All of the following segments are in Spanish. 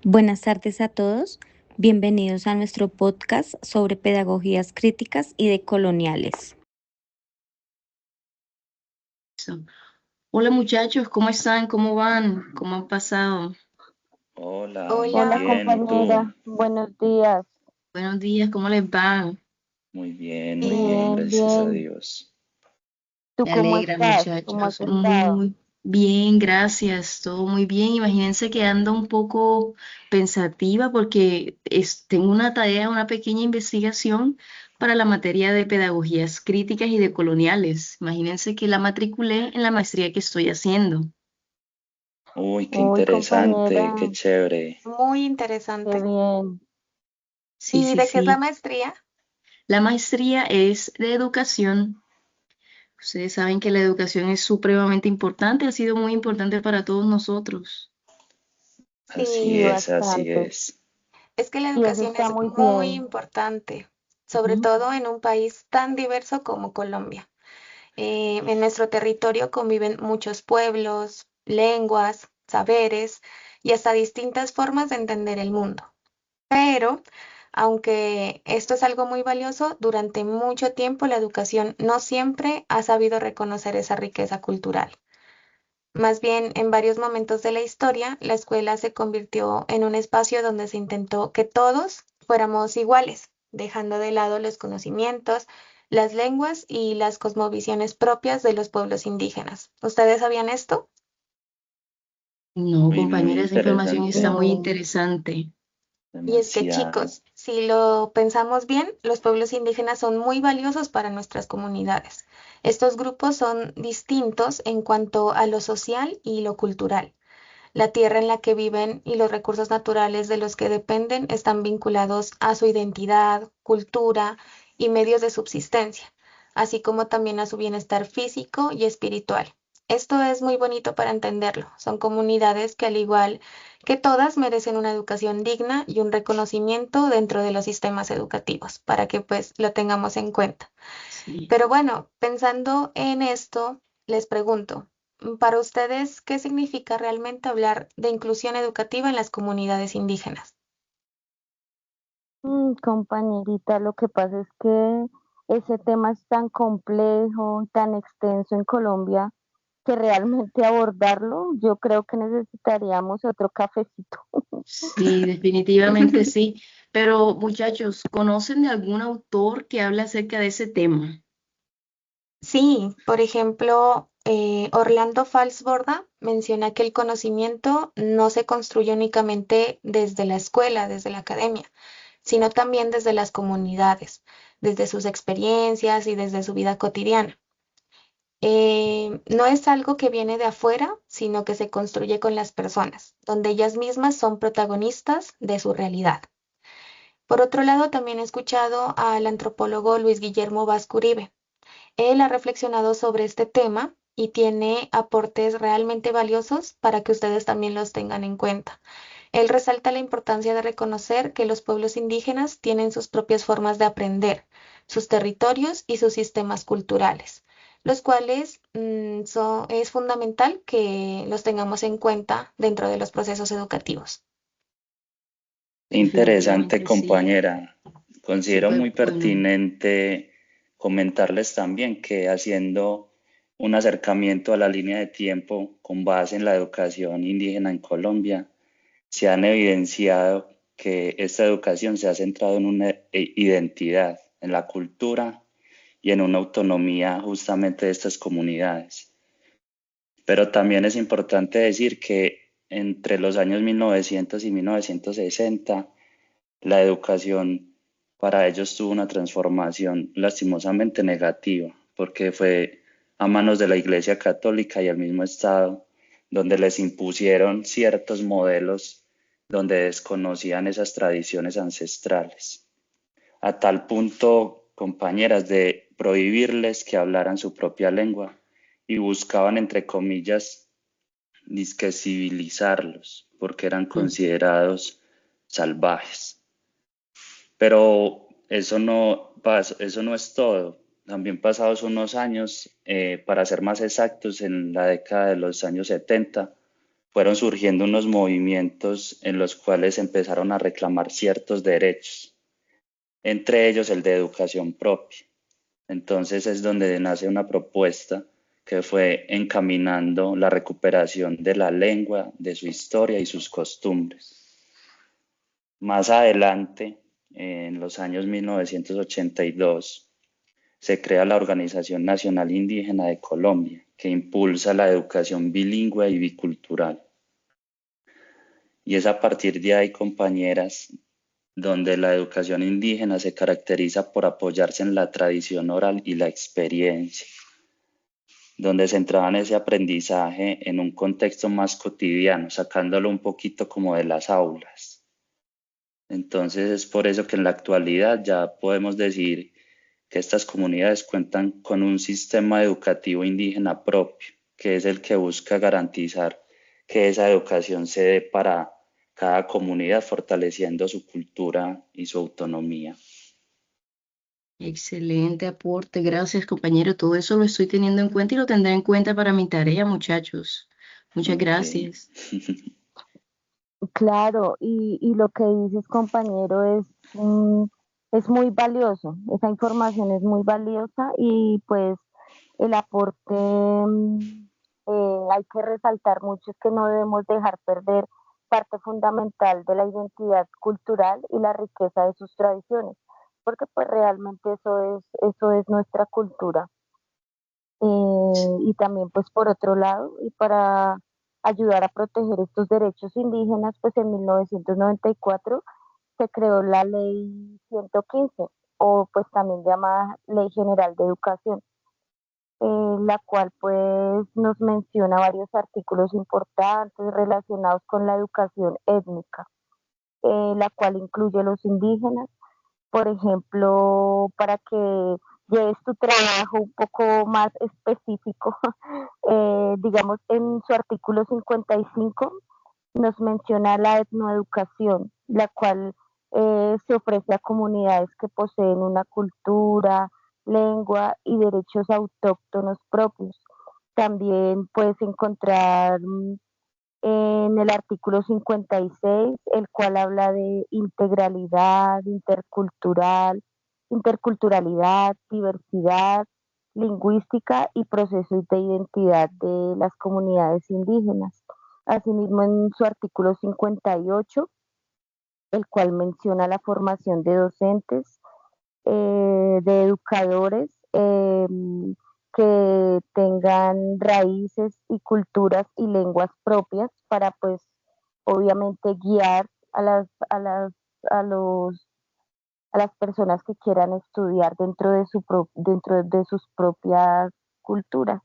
Buenas tardes a todos. Bienvenidos a nuestro podcast sobre pedagogías críticas y decoloniales. Hola muchachos, ¿cómo están? ¿Cómo van? ¿Cómo han pasado? Hola, muy Hola bien. ¿Y tú? compañera, buenos días. Buenos días, ¿cómo les va? Muy bien, Bien, gracias a bien. Dios. ¿Tú Me cómo alegra, estás? ¿Cómo has muchachos. estado? Muy bien, gracias. Todo muy bien. Imagínense que ando un poco pensativa porque tengo una tarea, una pequeña investigación para la materia de pedagogías críticas y decoloniales. Imagínense que la matriculé en la maestría que estoy haciendo. Uy, qué Uy, interesante, qué compañera, Muy chévere. qué interesante. bien. Sí, ¿Y sí, de qué es la sí. maestría? La maestría es de educación. Ustedes saben que la educación es supremamente importante, ha sido muy importante para todos nosotros. Así Sí, es, así bastante. es. Es que la Y eso educación está es muy muy bien. importante, sobre Ujú. todo en un país tan diverso como Colombia. En nuestro territorio conviven muchos pueblos, lenguas, saberes y hasta distintas formas de entender el mundo. Pero, aunque esto es algo muy valioso, durante mucho tiempo la educación no siempre ha sabido reconocer esa riqueza cultural. Más bien, en varios momentos de la historia, la escuela se convirtió en un espacio donde se intentó que todos fuéramos iguales, dejando de lado los conocimientos, las lenguas y las cosmovisiones propias de los pueblos indígenas. ¿Ustedes sabían esto? No, Uy, muy compañera, esa información está interesante, muy No, interesante. Y es que, demasiado. chicos, si lo pensamos bien, los pueblos indígenas son muy valiosos para nuestras comunidades. Estos grupos son distintos en cuanto a lo social y lo cultural. La tierra en la que viven y los recursos naturales de los que dependen están vinculados a su identidad, cultura y medios de subsistencia, así como también a su bienestar físico y espiritual. Esto es muy bonito para entenderlo. Son comunidades que al igual que todas merecen una educación digna y un reconocimiento dentro de los sistemas educativos, para que pues lo tengamos en cuenta. Sí. Pero bueno, pensando en esto, les pregunto, para ustedes, ¿qué significa realmente hablar de inclusión educativa en las comunidades indígenas? compañerita, lo que pasa es que ese tema es tan complejo, tan extenso en Colombia, que realmente abordarlo, yo creo que necesitaríamos otro cafecito. Sí, definitivamente sí. Pero muchachos, ¿conocen de algún autor que hable acerca de ese tema? Sí, por ejemplo, Orlando Falsborda menciona que el conocimiento no se construye únicamente desde la escuela, desde la academia, sino también desde las comunidades, desde sus experiencias y desde su vida cotidiana. No es algo que viene de afuera, sino que se construye con las personas, donde ellas mismas son protagonistas de su realidad. Por otro lado, también he escuchado al antropólogo Luis Guillermo Vasco Uribe. Él ha reflexionado sobre este tema y tiene aportes realmente valiosos para que ustedes también los tengan en cuenta. Él resalta la importancia de reconocer que los pueblos indígenas tienen sus propias formas de aprender, sus territorios y sus sistemas culturales, los cuales es fundamental que los tengamos en cuenta dentro de los procesos educativos. Interesante, Definitivamente sí, compañera. Considero súper muy bueno. pertinente comentarles también que haciendo un acercamiento a la línea de tiempo con base en la educación indígena en Colombia, se han evidenciado que esta educación se ha centrado en una identidad, en la cultura y en una autonomía justamente de estas comunidades. Pero también es importante decir que entre los años 1900 y 1960, la educación para ellos tuvo una transformación lastimosamente negativa, porque fue a manos de la Iglesia Católica y el mismo Estado, donde les impusieron ciertos modelos donde desconocían esas tradiciones ancestrales, a tal punto, compañeras, de prohibirles que hablaran su propia lengua y buscaban, entre comillas, disque civilizarlos, porque eran Mm. considerados salvajes. Pero eso no es todo. También pasados unos años, para ser más exactos, en la década de los años 70, fueron surgiendo unos movimientos en los cuales empezaron a reclamar ciertos derechos, entre ellos el de educación propia. Entonces es donde nace una propuesta que fue encaminando la recuperación de la lengua, de su historia y sus costumbres. Más adelante, en los años 1982, se crea la Organización Nacional Indígena de Colombia, que impulsa la educación bilingüe y bicultural. Y es a partir de ahí, compañeras, donde la educación indígena se caracteriza por apoyarse en la tradición oral y la experiencia, donde centraban ese aprendizaje en un contexto más cotidiano, sacándolo un poquito como de las aulas. Entonces es por eso que en la actualidad ya podemos decir que estas comunidades cuentan con un sistema educativo indígena propio, que es el que busca garantizar que esa educación se dé para cada comunidad, fortaleciendo su cultura y su autonomía. Excelente aporte, gracias compañero. Todo eso lo estoy teniendo en cuenta y lo tendré en cuenta para mi tarea, muchachos. Muchas Ok. gracias. Claro, y lo que dices, compañero, es muy valioso. Esa información es muy valiosa y pues el aporte hay que resaltar mucho, es que no debemos dejar perder parte fundamental de la identidad cultural y la riqueza de sus tradiciones, porque pues realmente eso es nuestra cultura. Y también pues por otro lado, y para ayudar a proteger estos derechos indígenas, pues en 1994 se creó la Ley 115, o pues también llamada Ley General de Educación, la cual pues nos menciona varios artículos importantes relacionados con la educación étnica, la cual incluye los indígenas, por ejemplo, para que lleves tu trabajo un poco más específico, digamos en su artículo 55 nos menciona la etnoeducación, la cual se ofrece a comunidades que poseen una cultura, lengua y derechos autóctonos propios. También puedes encontrar en el artículo 56, el cual habla de integralidad, interculturalidad, diversidad lingüística y procesos de identidad de las comunidades indígenas. Asimismo, en su artículo 58, el cual menciona la formación de docentes, de educadores que tengan raíces y culturas y lenguas propias para pues obviamente guiar a los a las personas que quieran estudiar dentro de sus propias culturas.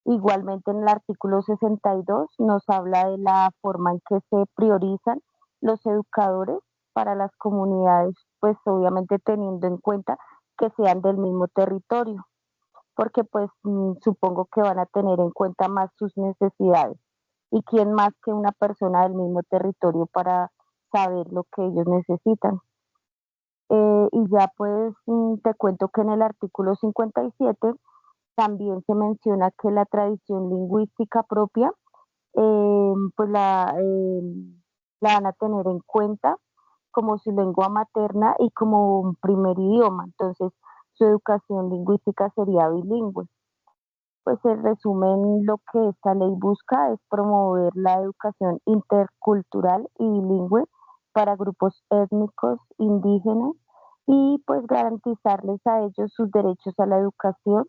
Igualmente en el artículo 62 nos habla de la forma en que se priorizan los educadores para las comunidades, pues obviamente teniendo en cuenta que sean del mismo territorio, porque pues supongo que van a tener en cuenta más sus necesidades. ¿Y quién más que una persona del mismo territorio para saber lo que ellos necesitan? Y ya pues te cuento que en el artículo 57 también se menciona que la tradición lingüística propia, pues la van a tener en cuenta como su lengua materna y como un primer idioma. Entonces, su educación lingüística sería bilingüe. Pues en resumen, lo que esta ley busca es promover la educación intercultural y bilingüe para grupos étnicos indígenas y pues garantizarles a ellos sus derechos a la educación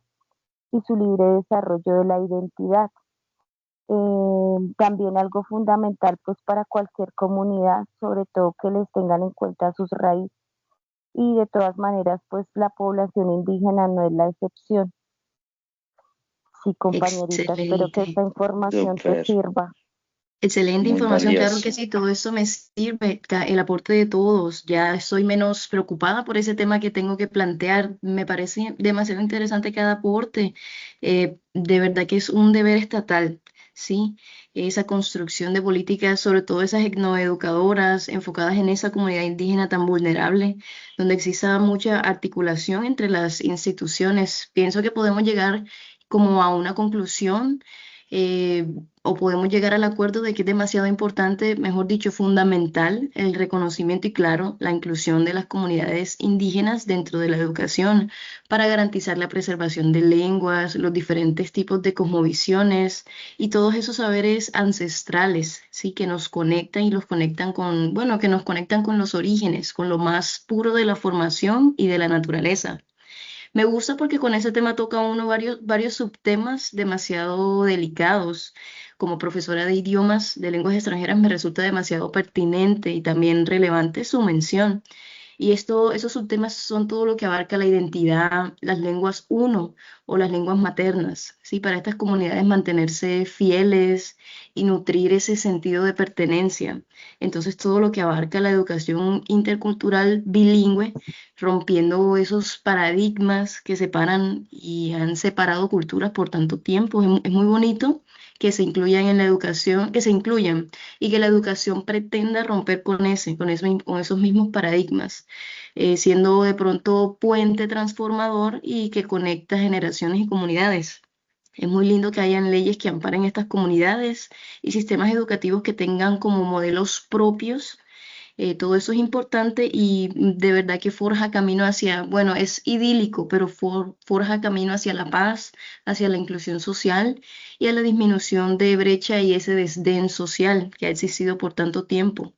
y su libre desarrollo de la identidad. También algo fundamental pues para cualquier comunidad, sobre todo que les tengan en cuenta sus raíces. Y de todas maneras pues la población indígena no es la excepción. Sí, compañerita, espero que Excelente. esta información te Súper, sirva. Excelente muy información, claro que valioso. sí, todo eso me sirve, el aporte de todos. Ya estoy menos preocupada por ese tema que tengo que plantear. Me parece demasiado interesante cada aporte. De verdad que es un deber estatal, ¿sí? Esa construcción de políticas, sobre todo esas etnoeducadoras enfocadas en esa comunidad indígena tan vulnerable, donde exista mucha articulación entre las instituciones. Pienso que podemos llegar como a una conclusión. o podemos llegar al acuerdo de que es demasiado importante, mejor dicho, fundamental, el reconocimiento y, claro, la inclusión de las comunidades indígenas dentro de la educación para garantizar la preservación de lenguas, los diferentes tipos de cosmovisiones y todos esos saberes ancestrales, ¿sí? Que nos conectan y los conectan con, bueno, que nos conectan con los orígenes, con lo más puro de la formación y de la naturaleza. Me gusta porque con ese tema toca uno varios subtemas demasiado delicados. Como profesora de idiomas, de lenguas extranjeras, me resulta demasiado pertinente y también relevante su mención. Y esos subtemas son todo lo que abarca la identidad, las lenguas uno o las lenguas maternas, ¿sí? Para estas comunidades mantenerse fieles y nutrir ese sentido de pertenencia. Entonces, todo lo que abarca la educación intercultural bilingüe, rompiendo esos paradigmas que separan y han separado culturas por tanto tiempo. Es muy bonito que se incluyan en la educación, que se incluyan y que la educación pretenda romper con esos mismos paradigmas, siendo de pronto puente transformador y que conecta generaciones y comunidades. Es muy lindo que hayan leyes que amparen estas comunidades y sistemas educativos que tengan como modelos propios. Todo eso es importante y de verdad que forja camino hacia, bueno, es idílico, pero forja camino hacia la paz, hacia la inclusión social y a la disminución de brecha y ese desdén social que ha existido por tanto tiempo.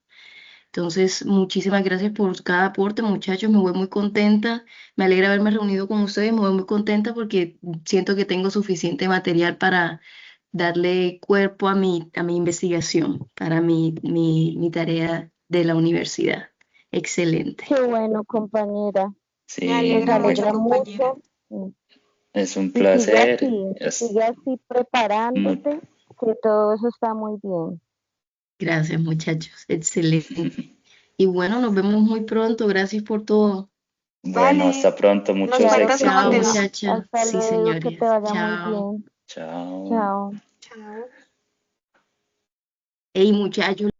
Entonces, muchísimas gracias por cada aporte, muchachos. Me voy muy contenta. Me alegra haberme reunido con ustedes. Me voy muy contenta porque siento que tengo suficiente material para darle cuerpo a mi investigación, para mi tarea de la universidad. Excelente. Qué bueno, compañera. Me Sí, Nos alegra mucho, alegra compañera. mucho. Mm. es un Y sigue placer. así, sigue así preparándote, que todo eso está muy bien. Gracias, muchachos. Excelente. Y bueno, nos vemos muy pronto. Gracias por todo. Bueno, Vale, hasta pronto, nos muchos cuentas cómo Chao, te éxitos. va. muchachas. Hasta Sí, luego, que te señores. vaya muy Chao. bien. Chao. Chao. Chao. Hey, muchachos.